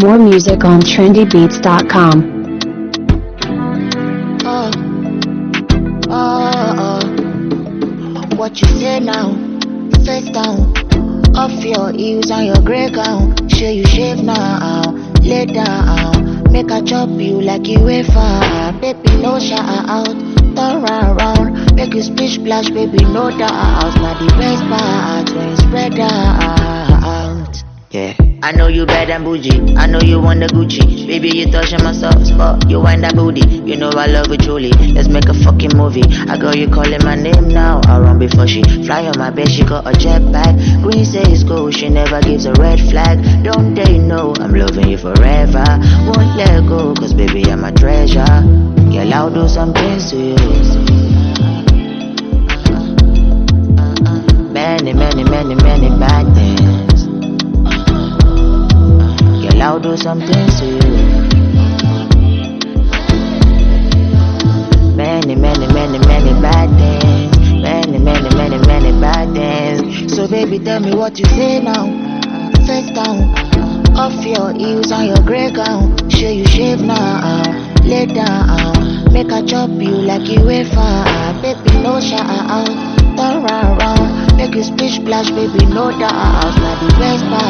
More music on trendybeats.com. What you say now? Face down, off your heels and your grey gown. Show you shave now, lay down. Make a chop you like you wafer. Baby, no shout out, turn around. Make you splish splash, baby, no doubt. Now the best part when you spread out. Yeah. I know you bad and bougie, I know you want the Gucci. Baby, you touching my soft spot, you wind that booty. You know I love it truly, let's make a fucking movie. I got you calling my name now, I run before she fly on my bed, she got a jetpack. Green says go, she never gives a red flag. Don't they know, I'm loving you forever. Won't let go, cause baby I'm a treasure. Girl, I'll do some things to you. Many, many, many, many bad things. I'll do some things to you. Many, many, many, many bad things. Many, many, many, many bad things. So baby, tell me what you say now. Face down, off your heels and your grey gown. Show you shave now, lay down. Make a chop you like you wafer. Baby, no shout out, turn around. Make you splish splash, baby, no doubt. Now the best part.